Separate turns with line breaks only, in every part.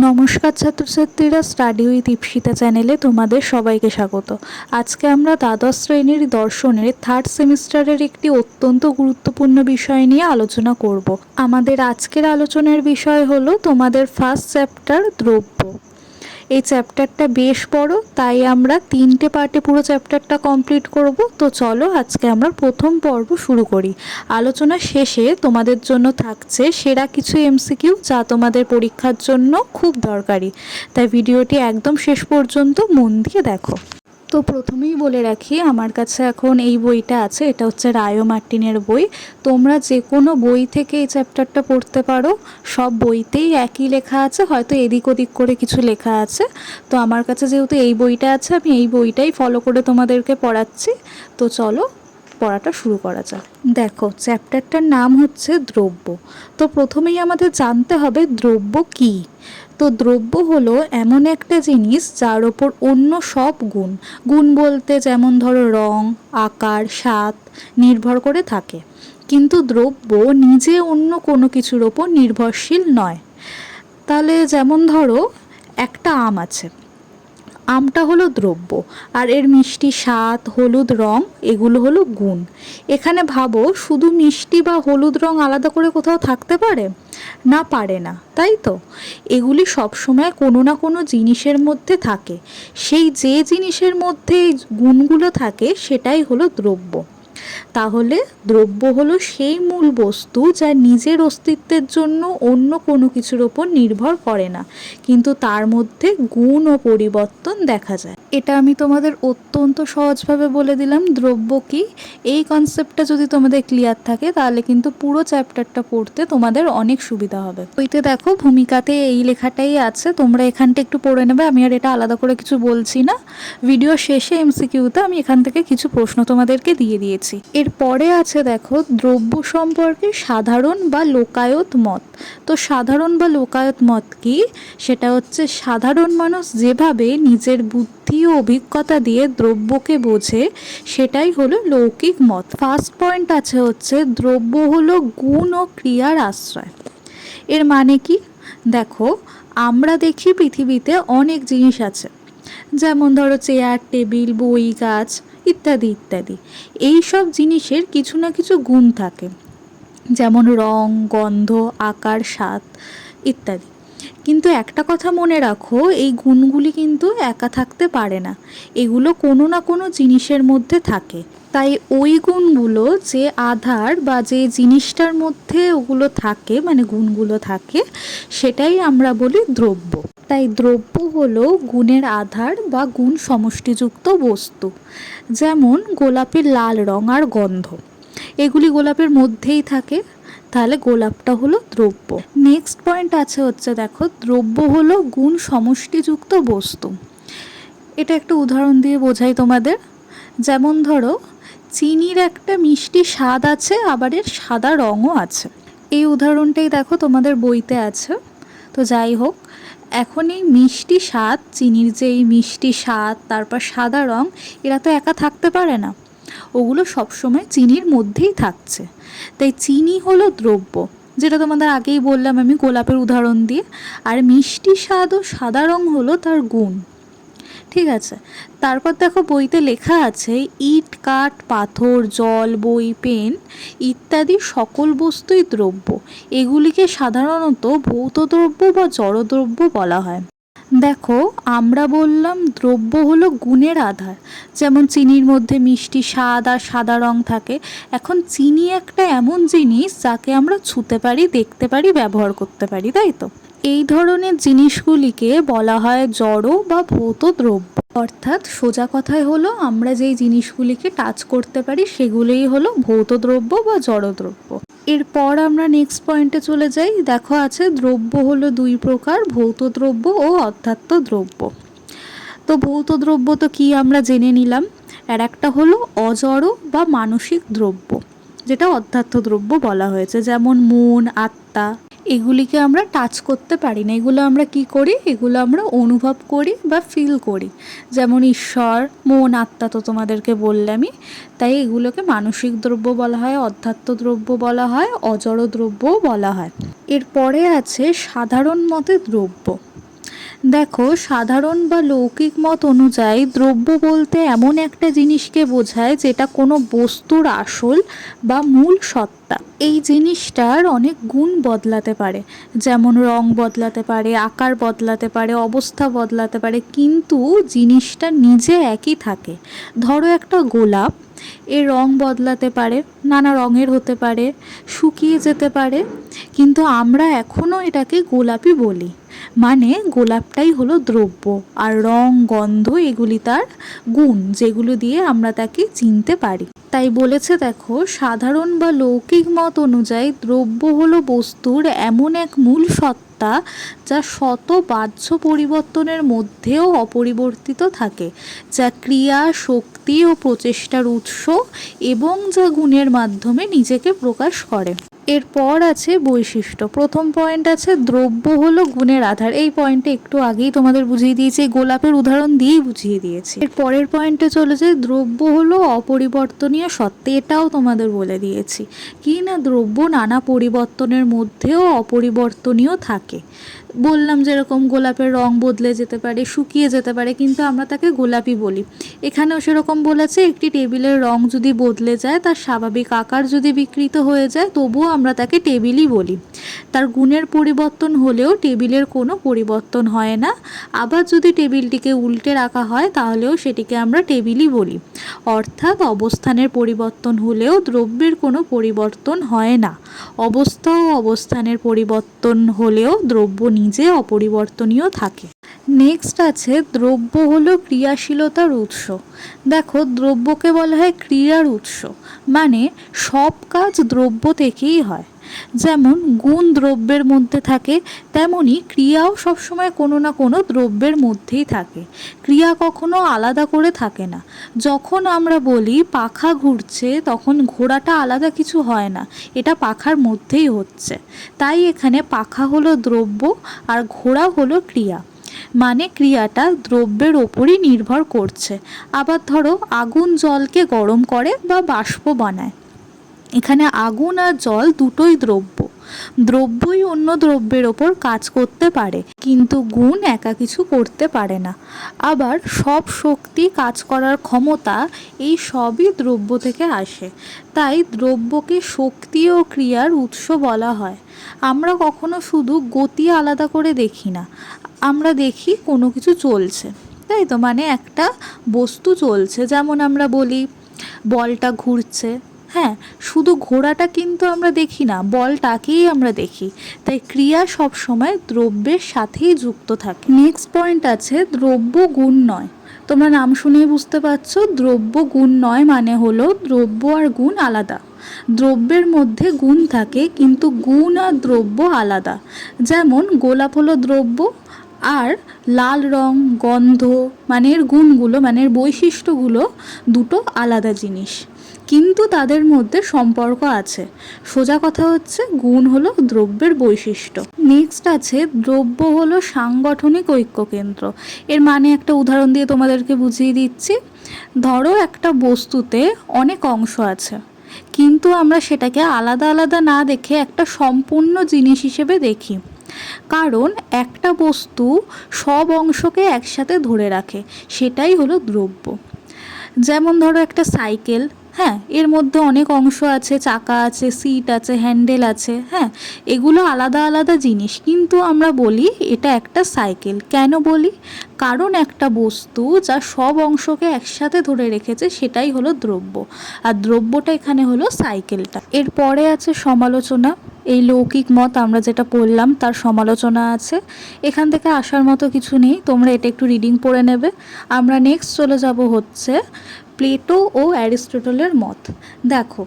নমস্কার ছাত্রছাত্রীরা, study with Ipsita চ্যানেলে তোমাদের সবাইকে স্বাগত। আজকে আমরা দ্বাদশ শ্রেণীর দর্শনের থার্ড সেমিস্টারের একটি অত্যন্ত গুরুত্বপূর্ণ বিষয় নিয়ে আলোচনা করব। আমাদের আজকের আলোচনার বিষয় হলো তোমাদের ফার্স্ট চ্যাপ্টার দ্রব্য। এই চ্যাপ্টারটা বেশ বড়, তাই আমরা 3টে পার্টে পুরো চ্যাপ্টারটা কমপ্লিট করব। তো চলো আজকে আমরা প্রথম পর্ব শুরু করি। আলোচনা শেষে তোমাদের জন্য থাকছে সেরা কিছু এমসিকিউ, যা তোমাদের পরীক্ষার জন্য খুব দরকারি। তাই ভিডিওটি একদম শেষ পর্যন্ত মন দিয়ে দেখো। তো প্রথমেই বলে রাখি, আমার কাছে এখন এই বইটা আছে, এটা হচ্ছে রায়ো মার্টিনের বই। তোমরা যে কোনো বই থেকে এই চ্যাপ্টারটা পড়তে পারো। সব বইতেই একই লেখা আছে, হয়তো এদিক ওদিক করে কিছু লেখা আছে। তো আমার কাছে যেহেতু এই বইটা আছে, আমি এই বইটাই ফলো করে তোমাদেরকে পড়াচ্ছি। তো চলো পড়াটা শুরু করা যাক। দেখো, চ্যাপ্টারটার নাম হচ্ছে দ্রব্য। তো প্রথমেই আমাদের জানতে হবে দ্রব্য কী। তো দ্রব্য হলো এমন একটা জিনিস যার ওপর অন্য সব গুণ বলতে যেমন ধরো রং, আকার, স্বাদ নির্ভর করে থাকে, কিন্তু দ্রব্য নিজে অন্য কোনো কিছুর ওপর নির্ভরশীল নয়। তাহলে যেমন ধরো একটা আম আছে, আমটা হলো দ্রব্য, আর এর মিষ্টি স্বাদ, হলুদ রং এগুলো হলো গুণ। এখানে ভাবো, শুধু মিষ্টি বা হলুদ রং আলাদা করে কোথাও থাকতে পারে না? পারে না, তাই তো? এগুলি সবসময় কোনো না কোনো জিনিসের মধ্যে থাকে। সেই যে জিনিসের মধ্যে এই গুণগুলো থাকে সেটাই হলো দ্রব্য। তাহলে দ্রব্য হলো সেই মূল বস্তু যা নিজের অস্তিত্বের জন্য অন্য কোনো কিছুর ওপর নির্ভর করে না, কিন্তু তার মধ্যে গুণ ও পরিবর্তন দেখা যায়। এটা আমি তোমাদের অত্যন্ত সহজভাবে বলে দিলাম দ্রব্য কি। এই কনসেপ্টটা যদি তোমাদের ক্লিয়ার থাকে তাহলে কিন্তু পুরো চ্যাপ্টারটা পড়তে তোমাদের অনেক সুবিধা হবে। বইতে দেখো ভূমিকাতে এই লেখাটাই আছে, তোমরা এখানটা একটু পড়ে নেবে। আমি আর এটা আলাদা করে কিছু বলছি না। ভিডিও শেষে এমসিকিউতে আমি এখান থেকে কিছু প্রশ্ন তোমাদেরকে দিয়ে দিয়েছি। এরপরে আছে দেখো দ্রব্য সম্পর্কে সাধারণ বা লোকায়ত মত। তো সাধারণ বা লোকায়ত মত কি? সেটা হচ্ছে সাধারণ মানুষ যেভাবে নিজের বুদ্ধি ও অভিজ্ঞতা দিয়ে দ্রব্যকে বোঝে, সেটাই হলো লৌকিক মত। ফার্স্ট পয়েন্ট আছে হচ্ছে দ্রব্য হলো গুণ ও ক্রিয়ার আশ্রয়। এর মানে কি? দেখো, আমরা দেখি পৃথিবীতে অনেক জিনিস আছে, যেমন ধরো চেয়ার, টেবিল, বই, গাছ ইত্যাদি ইত্যাদি। এই সব জিনিসের কিছু না কিছু গুণ থাকে, যেমন রং, গন্ধ, আকার, স্বাদ ইত্যাদি। কিন্তু একটা কথা মনে রাখো, এই গুণগুলি কিন্তু একা থাকতে পারে না, এগুলো কোনো না কোনো জিনিসের মধ্যে থাকে। তাই ওই গুণগুলো যে আধার বা যে জিনিসটার মধ্যে ওগুলো থাকে, মানে গুণগুলো থাকে, সেটাই আমরা বলি দ্রব্য। তাই দ্রব্য হলো গুণের আধার বা গুণ সমষ্টিযুক্ত বস্তু। যেমন গোলাপের লাল রং আর গন্ধ, এগুলি গোলাপের মধ্যেই থাকে, তাহলে গোলাপটা হলো দ্রব্য। নেক্সট পয়েন্ট আছে হচ্ছে দেখো, দ্রব্য হলো গুণ সমষ্টিযুক্ত বস্তু। এটা একটা উদাহরণ দিয়ে বোঝাই তোমাদের। যেমন ধরো চিনির একটা মিষ্টি স্বাদ আছে, আবার এর সাদা রঙও আছে। এই উদাহরণটাই দেখো তোমাদের বইতে আছে। তো যাই হোক, এখন এই মিষ্টি স্বাদ, চিনির যে এই মিষ্টি স্বাদ, তারপর সাদা রং, এরা তো একা থাকতে পারে না, ওগুলো সবসময় চিনির মধ্যেই থাকছে। তাই চিনি হলো দ্রব্য, যেটা তোমাদের আগেই বললাম আমি গোলাপের উদাহরণ দিয়ে। আর মিষ্টি স্বাদ ও সাদা রং হলো তার গুণ। ঠিক আছে, তারপর দেখো বইতে লেখা আছে ইট, কাঠ, পাথর, জল, বই, পেন ইত্যাদি সকল বস্তুই দ্রব্য। এগুলিকে সাধারণত ভৌত দ্রব্য বা জড়দ্রব্য বলা হয়। দেখো, আমরা বললাম দ্রব্য হলো গুণের আধার, যেমন চিনির মধ্যে মিষ্টি স্বাদ আর সাদা রং থাকে। এখন চিনি একটা এমন জিনিস যাকে আমরা ছুঁতে পারি, দেখতে পারি, ব্যবহার করতে পারি, তাই তো? এই ধরনের জিনিসগুলিকে বলা হয় জড় বা ভৌত দ্রব্য। অর্থাৎ সোজা কথায় হলো, আমরা যেই জিনিসগুলিকে টাচ করতে পারি সেগুলোই হলো ভৌত দ্রব্য বা জড়দ্রব্য। এরপর আমরা নেক্সট পয়েন্টে চলে যাই। দেখো আছে দ্রব্য হলো দুই প্রকার, ভৌত দ্রব্য ও অধ্যাত্ম দ্রব্য। তো ভৌত দ্রব্য তো কি আমরা জেনে নিলাম। আর একটা হলো অজড় বা মানসিক দ্রব্য, যেটা অধ্যাত্ম দ্রব্য বলা হয়েছে। যেমন মন, আত্মা, এগুলিকে আমরা টাচ করতে পারি না, এগুলো আমরা কি করি? এগুলো আমরা অনুভব করি বা ফিল করি। যেমন ঈশ্বর, মন, আত্মা তো তোমাদেরকে বললামই। তাই এগুলোকে মানসিক দ্রব্য বলা হয়, অধ্যাত্ম দ্রব্য বলা হয়, অজড় দ্রব্যও বলা হয়। এরপরে আছে সাধারণ মতে দ্রব্য। দেখো, সাধারণ বা লৌকিক মত অনুযায়ী দ্রব্য বলতে এমন একটা জিনিসকে বোঝায় যেটা কোনো বস্তুর আসল বা মূল সত্তা। এই জিনিসটার অনেক গুণ বদলাতে পারে, যেমন রং বদলাতে পারে, আকার বদলাতে পারে, অবস্থা বদলাতে পারে, কিন্তু জিনিসটা নিজে একই থাকে। ধরো একটা গোলাপ, এর রং বদলাতে পারে, নানা রঙের হতে পারে, শুকিয়ে যেতে পারে, কিন্তু আমরা এখনও এটাকে গোলাপই বলি। মানে গোলাপটাই হলো দ্রব্য, আর রং, গন্ধ এগুলি তার গুণ, যেগুলো দিয়ে আমরা তাকে চিনতে পারি। তাই বলেছে, দেখো, সাধারণ বা লৌকিক মত অনুযায়ী দ্রব্য হলো বস্তুর এমন এক মূল সত্তা যা শত বাহ্য পরিবর্তনের মধ্যেও অপরিবর্তিত থাকে, যা ক্রিয়া, শক্তি ও প্রচেষ্টার উৎস, এবং যা গুণের মাধ্যমে নিজেকে প্রকাশ করে। এরপর আছে বৈশিষ্ট্য। প্রথম পয়েন্ট আছে দ্রব্য হলো গুণের আধার। এই পয়েন্টে একটু আগেই তোমাদের বুঝিয়ে দিয়েছি, গোলাপের উদাহরণ দিয়েই বুঝিয়ে দিয়েছি। এর পরের পয়েন্টে চলে যায়, দ্রব্য হলো অপরিবর্তনীয় সত্তা। এটাও তোমাদের বলে দিয়েছি। কি না, দ্রব্য নানা পরিবর্তনের মধ্যেও অপরিবর্তনীয় থাকে। বললাম যেরকম গোলাপের রং বদলে যেতে পারে, শুকিয়ে যেতে পারে, কিন্তু আমরা তাকে গোলাপই বলি। এখানেও সেরকম বলেছে, একটি টেবিলের রং যদি বদলে যায়, তার স্বাভাবিক আকার যদি বিকৃত হয়ে যায়, তবুও আমরা তাকে টেবিলই বলি। তার গুণের পরিবর্তন হলেও টেবিলের কোনো পরিবর্তন হয় না। আবার যদি টেবিলটিকে উল্টে রাখা হয়, তাহলেও সেটিকে আমরা টেবিলই বলি। অর্থাৎ অবস্থানের পরিবর্তন হলেও দ্রব্যের কোনো পরিবর্তন হয় না। অবস্থা ও অবস্থানের পরিবর্তন হলেও দ্রব্য নিজে অপরিবর্তনীয় থাকে। নেক্সট আছে দ্রব্য হলো ক্রিয়াশীলতার উৎস। দেখো, দ্রব্যকে বলা হয় ক্রিয়ার উৎস, মানে সব কাজ দ্রব্য থেকেই হয়। যেমন গুণ দ্রব্যের মধ্যে থাকে, তেমনি ক্রিয়াও সবসময় কোনো না কোনো দ্রব্যের মধ্যেই থাকে। ক্রিয়া কখনো আলাদা করে থাকে না। যখন আমরা বলি পাখা ঘুরছে, তখন ঘোড়াটা আলাদা কিছু হয় না, এটা পাখার মধ্যেই হচ্ছে। তাই এখানে পাখা হলো দ্রব্য আর ঘোড়া হলো ক্রিয়া, মানে ক্রিয়াটা দ্রব্যের ওপরই নির্ভর করছে। আবার ধরো, আগুন জলকে গরম করে বা বাষ্প বানায়। এখানে আগুন আর জল দুটোই দ্রব্য। দ্রব্যই অন্য দ্রব্যের ওপর কাজ করতে পারে, কিন্তু গুণ একা কিছু করতে পারে না। আবার সব শক্তি, কাজ করার ক্ষমতা, এই সবই দ্রব্য থেকে আসে। তাই দ্রব্যকে শক্তি ও ক্রিয়ার উৎস বলা হয়। আমরা কখনো শুধু গতি আলাদা করে দেখি না, আমরা দেখি কোনো কিছু চলছে, তাই তো, মানে একটা বস্তু চলছে। যেমন আমরা বলি বলটা ঘুরছে, হ্যাঁ, শুধু ঘোড়াটা কিন্তু আমরা দেখি না, বলটাকেই আমরা দেখি। তাই ক্রিয়া সব সময় দ্রব্যের সাথেই যুক্ত থাকে। নেক্সট পয়েন্ট আছে দ্রব্য গুণ নয়। তোমরা নাম শুনেই বুঝতে পারছো, দ্রব্য গুণ নয় মানে হলো দ্রব্য আর গুণ আলাদা। দ্রব্যের মধ্যে গুণ থাকে, কিন্তু গুণ আর দ্রব্য আলাদা। যেমন গোলাপ হলো দ্রব্য, আর লাল রং, গন্ধ, মানে এর গুণগুলো, মানে এর বৈশিষ্ট্যগুলো দুটো আলাদা জিনিস, কিন্তু তাদের মধ্যে সম্পর্ক আছে। সোজা কথা হচ্ছে, গুণ হলো দ্রব্যের বৈশিষ্ট্য। নেক্সট আছে দ্রব্য হলো সাংগঠনিক ঐক্যকেন্দ্র। এর মানে একটা উদাহরণ দিয়ে তোমাদেরকে বুঝিয়ে দিচ্ছি। ধরো একটা বস্তুতে অনেক অংশ আছে, কিন্তু আমরা সেটাকে আলাদা আলাদা না দেখে একটা সম্পূর্ণ জিনিস হিসেবে দেখি, কারণ একটা বস্তু সব অংশকে একসাথে ধরে রাখে, সেটাই হলো দ্রব্য। যেমন ধরো একটা সাইকেল, হ্যাঁ, এর মধ্যে অনেক অংশ আছে, চাকা আছে, সিট আছে, হ্যান্ডেল আছে, হ্যাঁ, এগুলো আলাদা আলাদা জিনিস, কিন্তু আমরা বলি এটা একটা সাইকেল। কেন বলি? কারণ একটা বস্তু যা সব অংশকে একসাথে ধরে রেখেছে, সেটাই হলো দ্রব্য, আর দ্রব্যটা এখানে হলো সাইকেলটা। এরপরে আছে সমালোচনা। এই লৌকিক মত আমরা যেটা পড়লাম তার সমালোচনা আছে। এখান থেকে আসার মতো কিছু নেই, তোমরা এটা একটু রিডিং পড়ে নেবে। আমরা নেক্সট চলে যাব হচ্ছে প্লেটো ও অ্যারিস্টটলের মত। দেখো,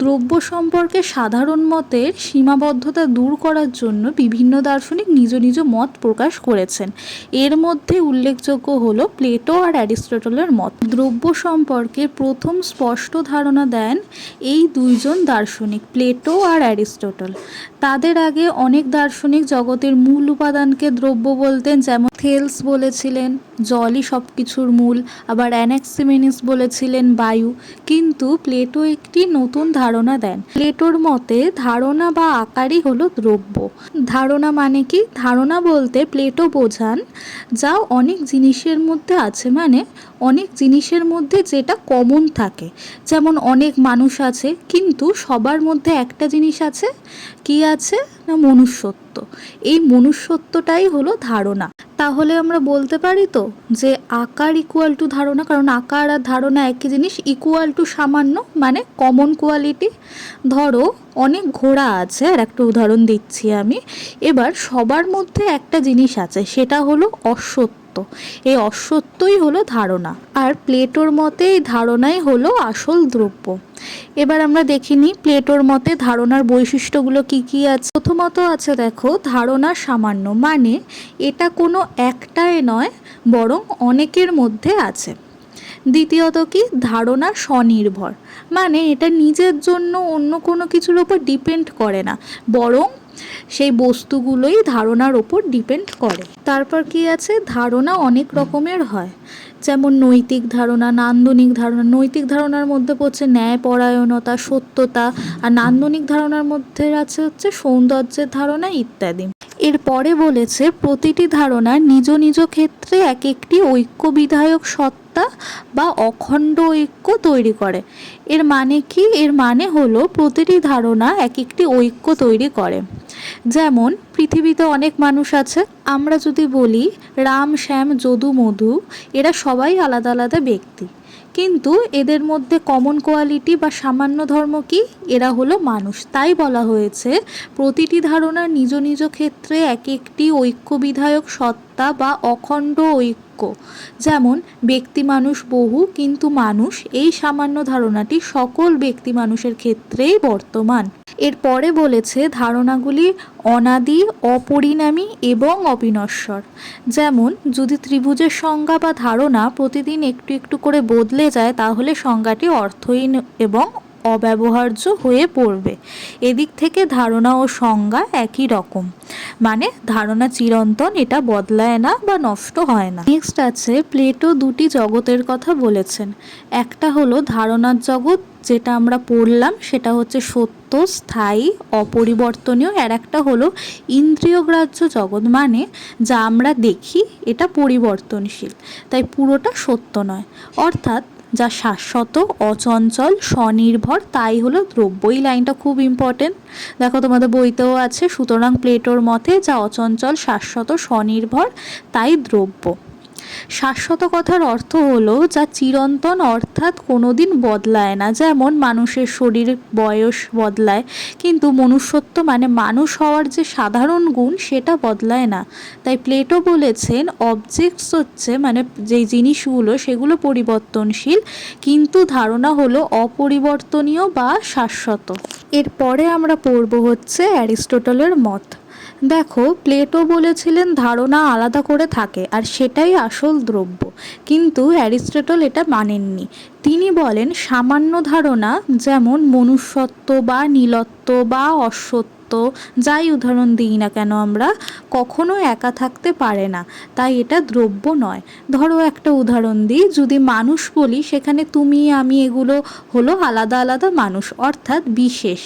দ্রব্য সম্পর্কে সাধারণ মতের সীমাবদ্ধতা দূর করার জন্য বিভিন্ন দার্শনিক নিজ নিজ মত প্রকাশ করেছেন। এর মধ্যে উল্লেখযোগ্য হলো প্লেটো আর অ্যারিস্টটলের মত। দ্রব্য সম্পর্কে প্রথম স্পষ্ট ধারণা দেন এই দুইজন দার্শনিক, প্লেটো আর অ্যারিস্টটল। তাদের আগে অনেক দার্শনিক জগতের মূল উপাদানকে দ্রব্য বলতেন, যেমন থেলস বলেছিলেন জলই সব কিছুর মূল, আবার অ্যানাক্সিমেনিস বলেছিলেন বায়ু। কিন্তু প্লেটো একটি নতুন ধারণা দেন। প্লেটোর মতে ধারণা বা আকারই হলো দ্রব্য। ধারণা মানে কি? ধারণা বলতে প্লেটো বোঝান যা অনেক জিনিসের মধ্যে আছে, মানে অনেক জিনিসের মধ্যে যেটা কমন থাকে। যেমন অনেক মানুষ আছে, কিন্তু সবার মধ্যে একটা জিনিস আছে, কি আছে না মনুষ্যত্ব। এই মনুষ্যত্বটাই হলো ধারণা। তাহলে আমরা বলতে পারি তো যে আকার ইকুয়াল টু ধারণা, কারণ আকার আর ধারণা একই জিনিস। ইকুয়াল টু সামান্য মানে কমন কোয়ালিটি। ধরো অনেক ঘোড়া আছে, আর একটা উদাহরণ দিচ্ছি আমি। এবার সবার মধ্যে একটা জিনিস আছে, সেটা হলো অশ্বত্ব। এই অশ্বত্বই হলো ধারণা। আর প্লেটোর মতে এই ধারণাই হলো আসল দ্রব্য। এবার আমরা দেখিনি প্লেটোর মতে ধারণার বৈশিষ্ট্যগুলো কি কি আছে। প্রথমত আছে দেখো, ধারণা সামান্য, মানে এটা কোনো একটাই নয় বরং অনেকের মধ্যে আছে। দ্বিতীয়ত কি, ধারণা স্বনির্ভর, মানে এটা নিজের জন্য অন্য কোনো কিছুর ওপর ডিপেন্ড করে না, বরং সেই বস্তুগুলোই ধারণার ওপর ডিপেন্ড করে। তারপর কি আছে, ধারণা অনেক রকমের হয়, যেমন নৈতিক ধারণা, নান্দনিক ধারণা। নৈতিক ধারণার মধ্যে পড়ছে ন্যায়পরায়ণতা, সত্যতা, আর নান্দনিক ধারণার মধ্যে আছে হচ্ছে সৌন্দর্যের ধারণা ইত্যাদি। এরপরে বলেছে প্রতিটি ধারণা নিজ নিজ ক্ষেত্রে এক একটি ঐক্য বিধায়ক সত্তা বা অখণ্ড ঐক্য তৈরি করে। এর মানে কি? এর মানে হলো প্রতিটি ধারণা এক একটি ঐক্য তৈরি করে। যেমন পৃথিবীতে অনেক মানুষ আছে, আমরা যদি বলি রাম, শ্যাম, যদু, মধু, এরা সবাই আলাদা আলাদা ব্যক্তি, কিন্তু এদের মধ্যে কমন কোয়ালিটি বা সামান্য ধর্ম কি? এরা হলো মানুষ। তাই বলা হয়েছে প্রতিটি ধারণার নিজ নিজ ক্ষেত্রে এক একটি ঐক্য বিধায়ক সত্তা বা অখণ্ড ঐক্য। যেমন ব্যক্তি মানুষ বহু, কিন্তু মানুষ এই সামান্য ধারণাটি সকল ব্যক্তি মানুষের ক্ষেত্রেই বর্তমান। এরপরে বলেছে ধারণাগুলি অনাদি, অপরিণামী এবং অবিনশ্বর। যেমন যদি ত্রিভুজের সংজ্ঞা বা ধারণা প্রতিদিন একটু একটু করে বদলে যায়, তাহলে সংজ্ঞাটি অর্থহীন এবং অব্যবহার্য হয়ে পড়বে। এদিক থেকে ধারণা ও সংজ্ঞা একই রকম, মানে ধারণা চিরন্তন, এটা বদলায় না বা নষ্ট হয় না। নেক্সট আছে প্লেটো দুটি জগতের কথা বলেছেন। একটা হলো ধারণার জগৎ, যেটা আমরা পড়লাম, সেটা হচ্ছে সত্য, স্থায়ী, অপরিবর্তনীয়। আর একটা হলো ইন্দ্রিয়গ্রাহ্য জগৎ, মানে যা আমরা দেখি এটা পরিবর্তনশীল, তাই পুরোটা সত্য নয়। অর্থাৎ যা শাশ্বত, অচঞ্চল, স্বনির্ভর, তাই হলো দ্রব্য। এই লাইনটা খুব ইম্পর্টেন্ট, দেখো তোমাদের বইতেও আছে। সুতরাং প্লেটোর মতে যা অচঞ্চল, শাশ্বত, স্বনির্ভর, তাই দ্রব্য। শাশ্বত কথার অর্থ হলো যা চিরন্তন, অর্থাৎ কোনোদিন বদলায় না। যেমন মানুষের শরীর বয়স বদলায়, কিন্তু মনুষ্যত্ব মানে মানুষ হওয়ার যে সাধারণ গুণ সেটা বদলায় না। তাই প্লেটো বলেছেন অবজেক্টস হচ্ছে মানে যে জিনিসগুলো সেগুলো পরিবর্তনশীল, কিন্তু ধারণা হলো অপরিবর্তনীয় বা শাশ্বত। এরপরে আমরা পড়ব হচ্ছে অ্যারিস্টটলের মত। দেখো প্লেটো বলেছিলেন ধারণা আলাদা করে থাকে আর সেটাই আসল দ্রব্য, কিন্তু অ্যারিস্টটল এটা মানেননি। তিনি বলেন সামান্য ধারণা, যেমন মনুষ্যত্ব বা নীলত্ব বা অশ্বত্ব, যাই উদাহরণ দিই না কেন আমরা, কখনো একা থাকতে পারে না, তাই এটা দ্রব্য নয়। ধরো একটা উদাহরণ দিই, যদি মানুষ বলি সেখানে তুমি আমি এগুলো হলো আলাদা আলাদা মানুষ, অর্থাৎ বিশেষ।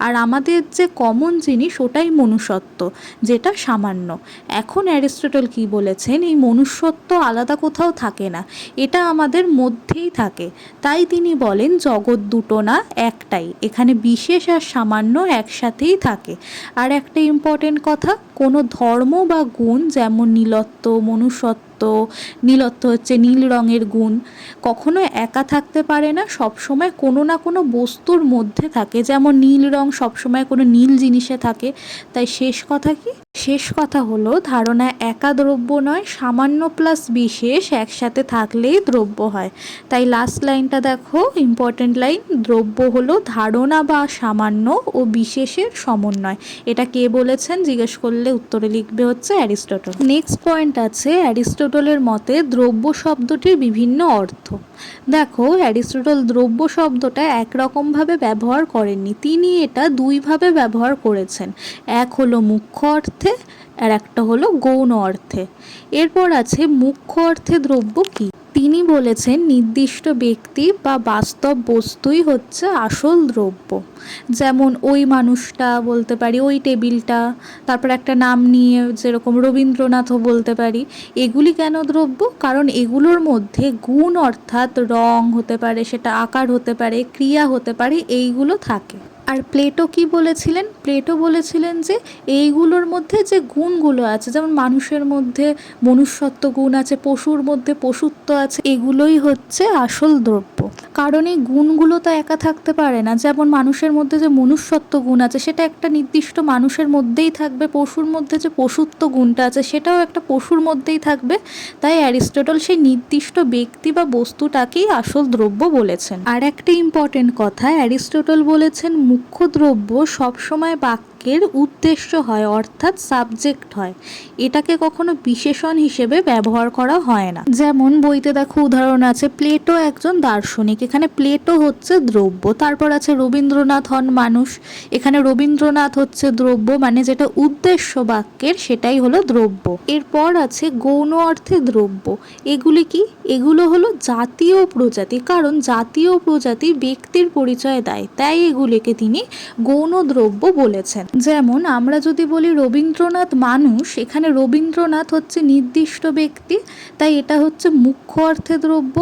আর আমাদের যে কমন জিনিস ওটাই মনুষ্যত্ব, যেটা সামান্য। এখন অ্যারিস্টটল কি বলেছেন, এই মনুষ্যত্ব আলাদা কোথাও থাকে না, এটা আমাদের মধ্যেই থাকে। তাই তিনি বলেন জগৎ দুটো না, একটাই, এখানে বিশেষ আর সামান্য একসাথেই থাকে। আর একটা ইম্পর্টেন্ট কথা, কোনো ধর্ম বা গুণ, যেমন নীলত্ব, মনুষ্যত্ব, নীলত্ব হচ্ছে নীল রঙের গুণ, কখনো একা থাকতে পারে না, সবসময় কোনো না কোনো বস্তুর মধ্যে থাকে। যেমন নীল রং সবসময় কোনো নীল জিনিসে থাকে। তাই শেষ কথা কি, শেষ কথা হলো, ধারণা একা দ্রব্য নয়, সামান্য প্লাস বিশেষ একসাথে থাকলেই দ্রব্য হয়। তাই লাস্ট লাইনটা দেখো, ইম্পর্টেন্ট লাইন, দ্রব্য হলো ধারণা বা সামান্য ও বিশেষের সমন্বয়। এটা কে বলেছেন জিজ্ঞেস করলে উত্তরে লিখবে হচ্ছে অ্যারিস্টটল। নেক্সট পয়েন্ট আছে, অ্যারিস্টটলের মতে দ্রব্য শব্দটির বিভিন্ন অর্থ। দেখো, অ্যারিস্টটল দ্রব্য শব্দটা একরকমভাবে ব্যবহার করেননি, তিনি এটা দুইভাবে ব্যবহার করেছেন। এক হলো মুখ্য অর্থে আর একটা হলো গৌণ অর্থে। এরপর আছে মুখ্য অর্থে দ্রব্য কি। তিনি বলেছেন নির্দিষ্ট ব্যক্তি বা বাস্তব বস্তুই হচ্ছে আসল দ্রব্য। যেমন ওই মানুষটা বলতে পারি, ওই টেবিলটা, তারপর একটা নাম নিয়ে যেরকম রবীন্দ্রনাথও বলতে পারি। এগুলি কেন দ্রব্য? কারণ এগুলোর মধ্যে গুণ অর্থাৎ রং হতে পারে, সেটা আকার হতে পারে, ক্রিয়া হতে পারে, এইগুলো থাকে। আর প্লেটো কি বলেছিলেন? প্লেটো বলেছিলেন যে এইগুলোর মধ্যে যে গুণগুলো আছে, যেমন মানুষের মধ্যে মনুষ্যত্ব গুণ আছে, পশুর মধ্যে পশুত্ব আছে, এগুলোই হচ্ছে আসল দ্রব্য। কারণ এই গুণগুলো তো একা থাকতে পারে না। যেমন মানুষের মধ্যে যে মনুষ্যত্ব গুণ আছে সেটা একটা নির্দিষ্ট মানুষের মধ্যেই থাকবে, পশুর মধ্যে যে পশুত্ব গুণটা আছে সেটাও একটা পশুর মধ্যেই থাকবে। তাই অ্যারিস্টটল সেই নির্দিষ্ট ব্যক্তি বা বস্তুটাকেই আসল দ্রব্য বলেছেন। আর একটা ইম্পর্টেন্ট কথা, অ্যারিস্টটল বলেছেন মুখ্য দ্রব্য সবসময় বাক্যের উদ্দেশ্য হয়, অর্থাৎ সাবজেক্ট হয়। এটাকে কখনো বিশেষণ হিসেবে ব্যবহার করা হয় না। যেমন বইতে দেখো উদাহরণ আছে, প্লেটো একজন দার্শনিক, এখানে প্লেটো হচ্ছে দ্রব্য। তারপর আছে রবীন্দ্রনাথ হন মানুষ, এখানে রবীন্দ্রনাথ হচ্ছে দ্রব্য, মানে যেটা উদ্দেশ্য বাক্যের সেটাই হলো দ্রব্য। এরপর আছে গৌণ অর্থে দ্রব্য। এগুলি কি? এগুলো হলো জাতীয় প্রজাতি, কারণ জাতীয় প্রজাতি ব্যক্তির পরিচয় দেয়, তাই এগুলিকে তিনি গৌণ দ্রব্য বলেছেন। যেমন আমরা যদি বলি রবীন্দ্রনাথ মানুষ, এখানে রবীন্দ্রনাথ হচ্ছে নির্দিষ্ট ব্যক্তি, তাই এটা হচ্ছে মুখ্য অর্থে দ্রব্য।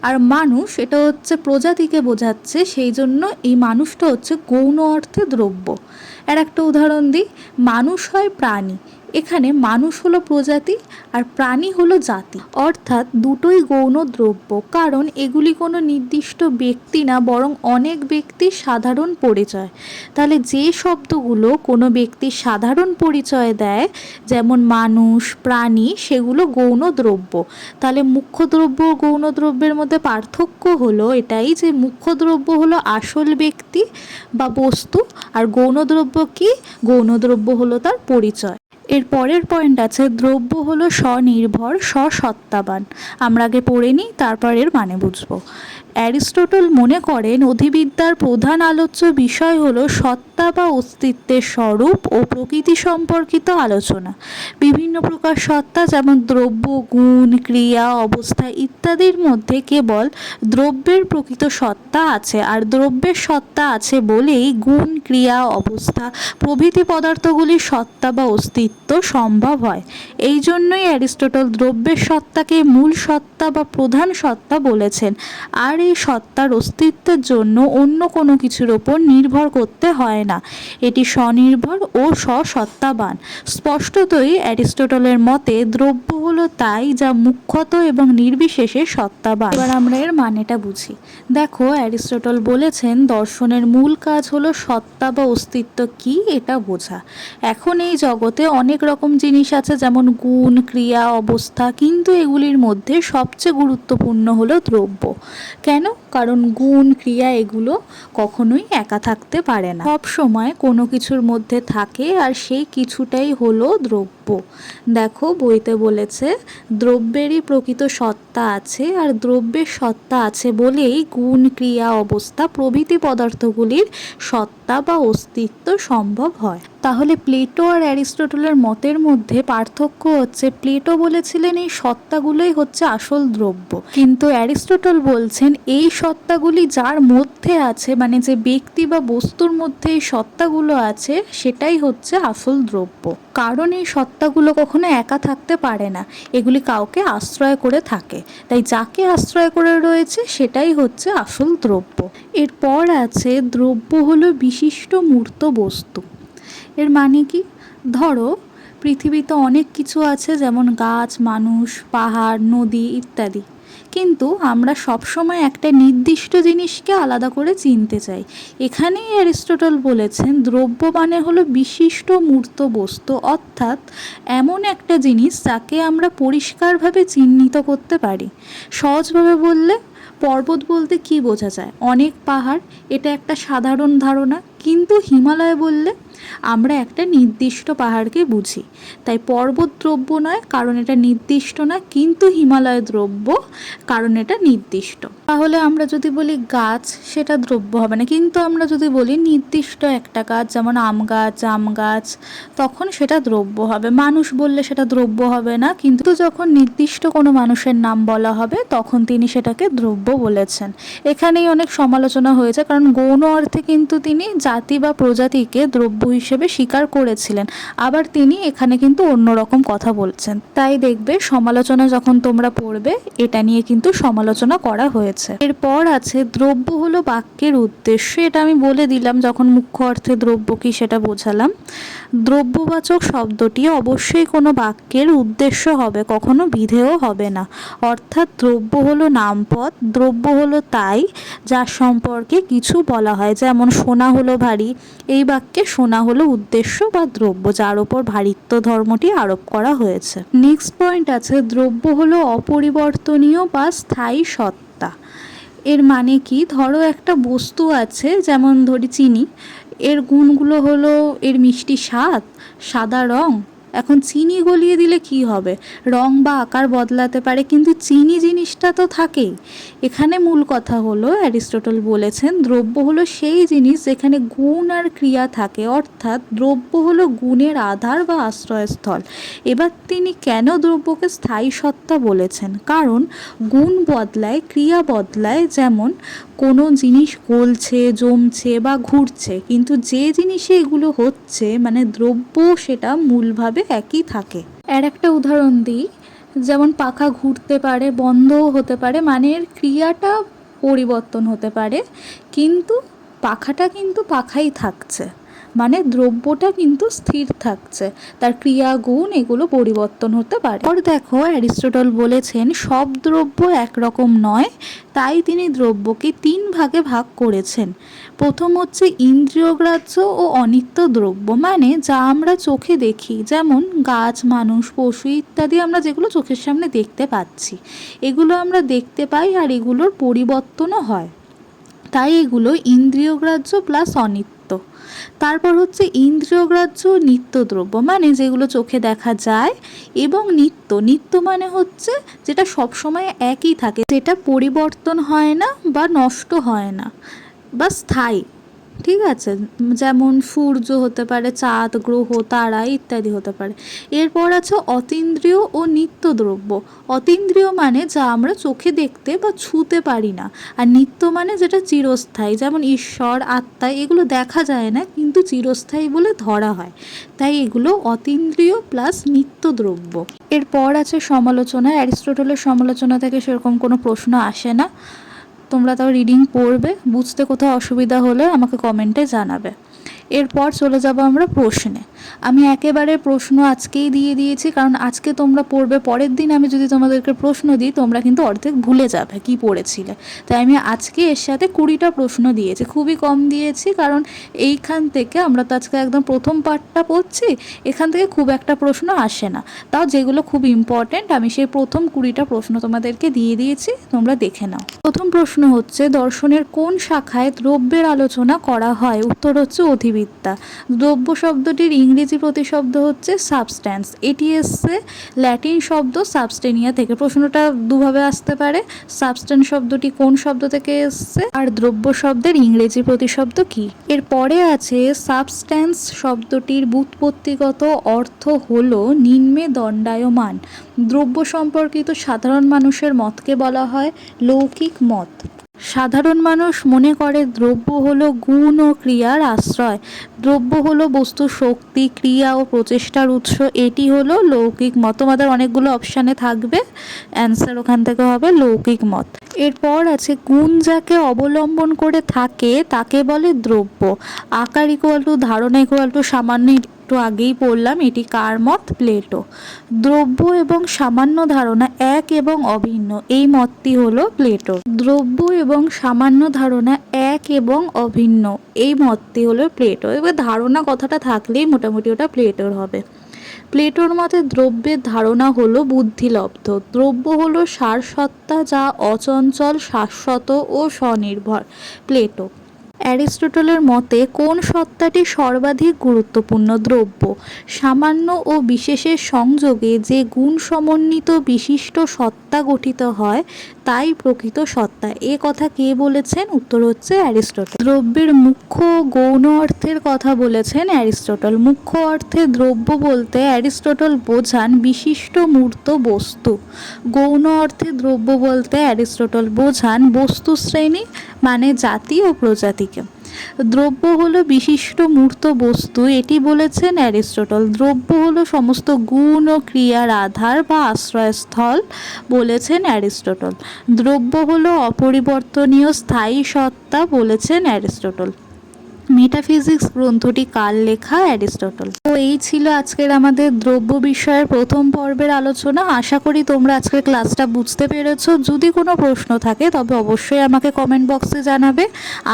আর মানুষ এটা হচ্ছে প্রজাতিকে বোঝাচ্ছে, সেই জন্য এই মানুষটা হচ্ছে গৌণ অর্থে দ্রব্য। আর একটা উদাহরণ দিই, মানুষ হয় প্রাণী, এখানে মানুষ হলো প্রজাতি আর প্রাণী হলো জাতি, অর্থাৎ দুটোই গৌণ দ্রব্য, কারণ এগুলি কোনো নির্দিষ্ট ব্যক্তি না, বরং অনেক ব্যক্তির সাধারণ পরিচয়। তাহলে যে শব্দগুলো কোনো ব্যক্তির সাধারণ পরিচয় দেয়, যেমন মানুষ, প্রাণী, সেগুলো গৌণ দ্রব্য। তাহলে মুখ্য দ্রব্য ও গৌণ দ্রব্যের মধ্যে পার্থক্য হলো এটাই যে মুখ্য দ্রব্য হলো আসল ব্যক্তি বা বস্তু, আর গৌণ দ্রব্য কি? গৌণ দ্রব্য হলো তার পরিচয়। এর পরের পয়েন্ট আছে, দ্রব্য হলো স্বনির্ভর, স্বসত্তাবান। আমরা আগে পড়ে নিই, তারপর এর মানে বুঝবো। অ্যারিস্টটল মনে করেন অধিবিদ্যার প্রধান আলোচ্য বিষয় হলো সত্তা বা অস্তিত্বের স্বরূপ ও প্রকৃতি সম্পর্কিত আলোচনা। বিভিন্ন প্রকার সত্তা যেমন দ্রব্য, গুণ, ক্রিয়া, অবস্থা ইত্যাদির মধ্যে কেবল দ্রব্যের প্রকৃত সত্তা আছে, আর দ্রব্যের সত্তা আছে বলেই গুণ, ক্রিয়া, অবস্থা প্রভৃতি পদার্থগুলির সত্তা বা অস্তিত্ব সম্ভব হয়। এই জন্যই অ্যারিস্টটল দ্রব্যের সত্তাকে মূল সত্তা বা প্রধান সত্তা বলেছেন। আর এই সত্তার অস্তিত্বের জন্য অন্য কোনো কিছুর ওপর নির্ভর করতে হয় না, এটি স্বনির্ভর ও স্বসত্তাবান। স্পষ্টতই অ্যারিস্টটলের মতে দ্রব্য হলো তাই যা মুখ্যত এবং নির্বিশেষে সত্তাবান। এবার আমরা এর মানেটা বুঝি। দেখো, অ্যারিস্টটল বলেছেন দর্শনের মূল কাজ হলো সত্তা বা অস্তিত্ব কি এটা বোঝা। এখন এই জগতে অনেক রকম জিনিস আছে, যেমন গুণ, ক্রিয়া, অবস্থা, কিন্তু এগুলির মধ্যে সবচেয়ে গুরুত্বপূর্ণ হলো দ্রব্য। কেন? কারণ গুণ, ক্রিয়া এগুলো কখনোই একা থাকতে পারে না, সব সময় কোনো কিছুর মধ্যে থাকে, আর সেই কিছুটাই হলো দ্রব্য। দেখো বইতে বলেছে দ্রব্যেরই প্রকৃত সত্তা আছে, আর দ্রব্যের সত্তা আছে বলেই গুণ, ক্রিয়া, অবস্থা প্রভৃতি পদার্থগুলির সত্তা বা অস্তিত্ব সম্ভব হয়। তাহলে প্লেটো আর অ্যারিস্টটলের মতের মধ্যে পার্থক্য হচ্ছে, প্লেটো বলেছিলেন এই সত্তাগুলোই হচ্ছে আসল দ্রব্য, কিন্তু অ্যারিস্টটল বলছেন এই সত্তাগুলি যার মধ্যে আছে, মানে যে ব্যক্তি বা বস্তুর মধ্যে এই সত্তাগুলো আছে, সেটাই হচ্ছে আসল দ্রব্য। কারণ এই সত্তাগুলো কখনো একা থাকতে পারে না, এগুলি কাউকে আশ্রয় করে থাকে, তাই যাকে আশ্রয় করে রয়েছে সেটাই হচ্ছে আসল দ্রব্য। এরপর আছে দ্রব্য হলো বিশিষ্ট মূর্ত বস্তু। এর মানে কি? ধরো পৃথিবীতে অনেক কিছু আছে, যেমন গাছ, মানুষ, পাহাড়, নদী ইত্যাদি। কিন্তু আমরা সবসময় একটা নির্দিষ্ট জিনিসকে আলাদা করে চিনতে চাই। এখানেই অ্যারিস্টটল বলেছেন দ্রব্য মানে হলো বিশিষ্ট মূর্ত বস্তু, অর্থাৎ এমন একটা জিনিস যাকে আমরা পরিষ্কারভাবে চিহ্নিত করতে পারি। সহজভাবে বললে পর্বত বলতে কি বোঝা যায়? অনেক পাহাড়, এটা একটা সাধারণ ধারণা। কিন্তু হিমালয় বললে আমরা একটা নির্দিষ্ট পাহাড়কে বুঝি। তাই পর্বত দ্রব্য নয়, কারণ এটা নির্দিষ্ট না, কিন্তু হিমালয় দ্রব্য, কারণ এটা নির্দিষ্ট। তাহলে আমরা যদি বলি গাছ, সেটা দ্রব্য হবে না। কিন্তু আমরা যদি বলি নির্দিষ্ট একটা গাছ, যেমন আম গাছ, জাম গাছ, তখন সেটা দ্রব্য হবে। মানুষ বললে সেটা দ্রব্য হবে না, কিন্তু যখন নির্দিষ্ট কোনো মানুষের নাম বলা হবে তখন তিনি সেটাকে দ্রব্য বলেছেন। এখানেই অনেক সমালোচনা হয়েছে, কারণ গৌণ অর্থে কিন্তু তিনি জাতি বা প্রজাতিকে দ্রব্য হিসেবে স্বীকার করেছিলেন, আবার তিনি এখানে কিন্তু অন্যরকম কথা বলছেন। তাই দেখবে সমালোচনা যখন তোমরা পড়বে এটা নিয়ে কিন্তু সমালোচনা করা হয়েছে। এরপর আছে দ্রব্য হলো বাক্যের উদ্দেশ্য। এটা আমি বলে দিলাম যখন মুখ্য অর্থে দ্রব্য কি সেটা বোঝালাম। দ্রব্যবাচক শব্দটি অবশ্যই কোনো বাক্যের উদ্দেশ্য হবে, কখনো বিধেয় হবে না। অর্থাৎ দ্রব্য হলো নামপদ, দ্রব্য হলো তাই যার সম্পর্কে কিছু বলা হয়। যেমন সোনা হলো ভারী, এই বাক্যে সোনা হলো উদ্দেশ্য বা দ্রব্য যার ওপর ভারিত্ব ধর্মটি আরোপ করা হয়েছে। নেক্সট পয়েন্ট আছে দ্রব্য হলো অপরিবর্তনীয় বা স্থায়ী সত্তা। এর মানে কি? ধরো একটা বস্তু আছে, যেমন ধরি চিনি, এর গুণগুলো হলো এর মিষ্টি স্বাদ, সাদা রং। এখন চিনি গলিয়ে দিলে কি হবে? রং বা আকার বদলাতে পারে, কিন্তু চিনি জিনিসটা তো থাকেই। এখানে মূল কথা হলো অ্যারিস্টটল বলেছেন দ্রব্য হলো সেই জিনিস যেখানে গুণ আর ক্রিয়া থাকে, অর্থাৎ দ্রব্য হলো গুণের আধার বা আশ্রয়স্থল। এবার তিনি কেন দ্রব্যকে স্থায়ী সত্তা বলেছেন? কারণ গুণ বদলায়, ক্রিয়া বদলায়। যেমন কোনো জিনিস গলছে, জমছে বা ঘুরছে, কিন্তু যে জিনিসে এগুলো হচ্ছে মানে দ্রব্য, সেটা মূলভাবে একই থাকে। এর একটা উদাহরণ দিই, যেমন পাখা ঘুরতে পারে, বন্ধও হতে পারে, মানে এর ক্রিয়াটা পরিবর্তন হতে পারে, কিন্তু পাখাটা কিন্তু পাখাই থাকছে, মানে দ্রব্যটা কিন্তু স্থির থাকছে, তার ক্রিয়া গুণ এগুলো পরিবর্তন হতে পারে। আর দেখো অ্যারিস্টটল বলেছেন সব দ্রব্য একরকম নয়, তাই তিনি দ্রব্যকে 3 ভাগে ভাগ করেছেন। প্রথম হচ্ছে ইন্দ্রিয়গ্রাহ্য ও অনিত্য দ্রব্য, মানে যা আমরা চোখে দেখি, যেমন গাছ, মানুষ, পশু ইত্যাদি আমরা যেগুলো চোখের সামনে দেখতে পাচ্ছি, এগুলো আমরা দেখতে পাই আর এগুলোর পরিবর্তনও হয়, তাই এগুলো ইন্দ্রিয়গ্রাহ্য প্লাস অনিত্য। তারপর হচ্ছে ইন্দ্রিয়গ্রাহ্য নিত্যদ্রব্য, মানে যেগুলো চোখে দেখা যায়, এবং নিত্য, নিত্য মানে হচ্ছে যেটা সবসময় একই থাকে, যেটা পরিবর্তন হয় না বা নষ্ট হয় না বা স্থায়ী। ঠিক আছে, যেমন সূর্য হতে পারে, চাঁদ, গ্রহ, তারা ইত্যাদি হতে পারে। এরপর আছে অতীন্দ্রিয় ও নিত্য দ্রব্য। অতীন্দ্রিয় মানে যা আমরা চোখে দেখতে বা ছুঁতে পারি না, আর নিত্য মানে যেটা চিরস্থায়ী, যেমন ঈশ্বর, আত্মা, এগুলো দেখা যায় না কিন্তু চিরস্থায়ী বলে ধরা হয়, তাই এগুলো অতীন্দ্রিয় প্লাস নিত্য দ্রব্য। এরপর আছে সমালোচনা। অ্যারিস্টটলের সমালোচনা থেকে সেরকম কোনো প্রশ্ন আসে না, তোমরা তাও রিডিং পড়বে, বুঝতে কোথাও অসুবিধা হলে আমাকে কমেন্টে জানাবে। এরপর চলে যাব আমরা প্রশ্নে। আমি একেবারে প্রশ্ন আজকেই দিয়ে দিয়েছি, কারণ আজকে তোমরা পড়বে, পরের দিন আমি যদি তোমাদেরকে প্রশ্ন দিই তোমরা কিন্তু অর্ধেক ভুলে যাবে কি পড়েছিলে। তাই আমি আজকে এর সাথে 20টা প্রশ্ন দিয়েছি, খুবই কম দিয়েছি, কারণ এইখান থেকে আমরা তো আজকে একদম প্রথম পার্টটা পড়ছি, এখান থেকে খুব একটা প্রশ্ন আসে না। তাও যেগুলো খুব ইম্পর্টেন্ট আমি সেই প্রথম 20টা প্রশ্ন তোমাদেরকে দিয়ে দিয়েছি, তোমরা দেখে নাও। প্রথম প্রশ্ন হচ্ছে দর্শনের কোন শাখায় দ্রব্যের আলোচনা করা হয়? উত্তর হচ্ছে অধিবিদ্যা। দ্রব্য শব্দটির ইংরেজি প্রতিশব্দ হচ্ছে সাবস্ট্যান্স। এটি এসছে ল্যাটিন শব্দ সাবস্টেনিয়া থেকে। প্রশ্নটা দুভাবে আসতে পারে, সাবস্ট্যান্স শব্দটি কোন শব্দ থেকে এসছে আর দ্রব্য শব্দের ইংরেজি প্রতিশব্দ কি। এরপরে আছে সাবস্ট্যান্স শব্দটির ব্যুৎপত্তিগত অর্থ হলো নিম্নে দণ্ডায়মান। দ্রব্য সম্পর্কিত সাধারণ মানুষের মতকে বলা হয় লৌকিক মত। সাধারণ মানুষ মনে করে দ্রব্য হলো গুণ ও ক্রিয়ার আশ্রয়, দ্রব্য হলো বস্তুর শক্তি, ক্রিয়া ও প্রচেষ্টার উৎস, এটি হলো লৌকিক মত। তোমাদের অনেকগুলো অপশানে থাকবে, অ্যান্সার ওখান থেকে হবে লৌকিক মত। এরপর আছে গুণ যাকে অবলম্বন করে থাকে তাকে বলে দ্রব্য। আকার ইকুয়াল টু ধারণা ইকুয়াল টু সামান্য একটু আগেই পড়লাম, এটি কার মত? প্লেটো। দ্রব্য এবং সামান্য ধারণা এক এবং অভিন্ন, এই মতটি হলো প্লেটোর। দ্রব্য এবং সামান্য ধারণা এক এবং অভিন্ন, এই মতটি হলো প্লেটো। এবার ধারণা কথাটা থাকলেই মোটামুটি ওটা প্লেটোর হবে। প্লেটোর মতে দ্রব্যের ধারণা হলো বুদ্ধিলব্ধ। দ্রব্য হলো সারসত্তা যা অচঞ্চল, শাশ্বত ও স্বনির্ভর। প্লেটো। অ্যারিস্টটলের মতে কোন সত্তাটি সর্বাধিক গুরুত্বপূর্ণ? দ্রব্য। সামান্য ও বিশেষের সংযোগে যে গুণ সমন্বিত বিশিষ্ট সত্তা গঠিত হয় তাই প্রকৃত সত্তা। এ কথা কে বলেছেন? উত্তর হচ্ছে অ্যারিস্টটল। দ্রব্যের মুখ্য ও গৌণ অর্থের কথা বলেছেন অ্যারিস্টটল। মুখ্য অর্থে দ্রব্য বলতে অ্যারিস্টটল বোঝান বিশিষ্ট মূর্ত বস্তু। গৌণ অর্থে দ্রব্য বলতে অ্যারিস্টটল বোঝান বস্তু শ্রেণী মানে জাতি ও প্রজাতিকে। দ্রব্য হলো বিশিষ্ট মূর্ত বস্তু, এটি বলেছেন অ্যারিস্টটল। দ্রব্য হলো সমস্ত গুণ ও ক্রিয়ার আধার বা আশ্রয়স্থল, বলেছেন অ্যারিস্টটল। দ্রব্য হলো অপরিবর্তনীয় স্থায়ী সত্তা, বলেছেন অ্যারিস্টটল। মেটাফিজিক্স গ্রন্থটি কার লেখা? অ্যারিস্টটল। তো এই ছিল আজকের আমাদের দ্রব্য বিষয়ের প্রথম পর্বের আলোচনা। আশা করি তোমরা আজকের ক্লাসটা বুঝতে পেরেছো। যদি কোনো প্রশ্ন থাকে তবে অবশ্যই আমাকে কমেন্ট বক্সে জানাবে।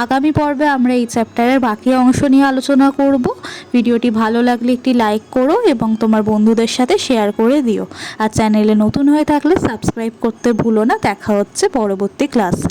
আগামী পর্বে আমরা এই চ্যাপ্টারের বাকি অংশ নিয়ে আলোচনা করব। ভিডিওটি ভালো লাগলে একটি লাইক করো এবং তোমার বন্ধুদের সাথে শেয়ার করে দিও। আর চ্যানেলে নতুন হয়ে থাকলে সাবস্ক্রাইব করতে ভুলো না। দেখা হচ্ছে পরবর্তী ক্লাসে।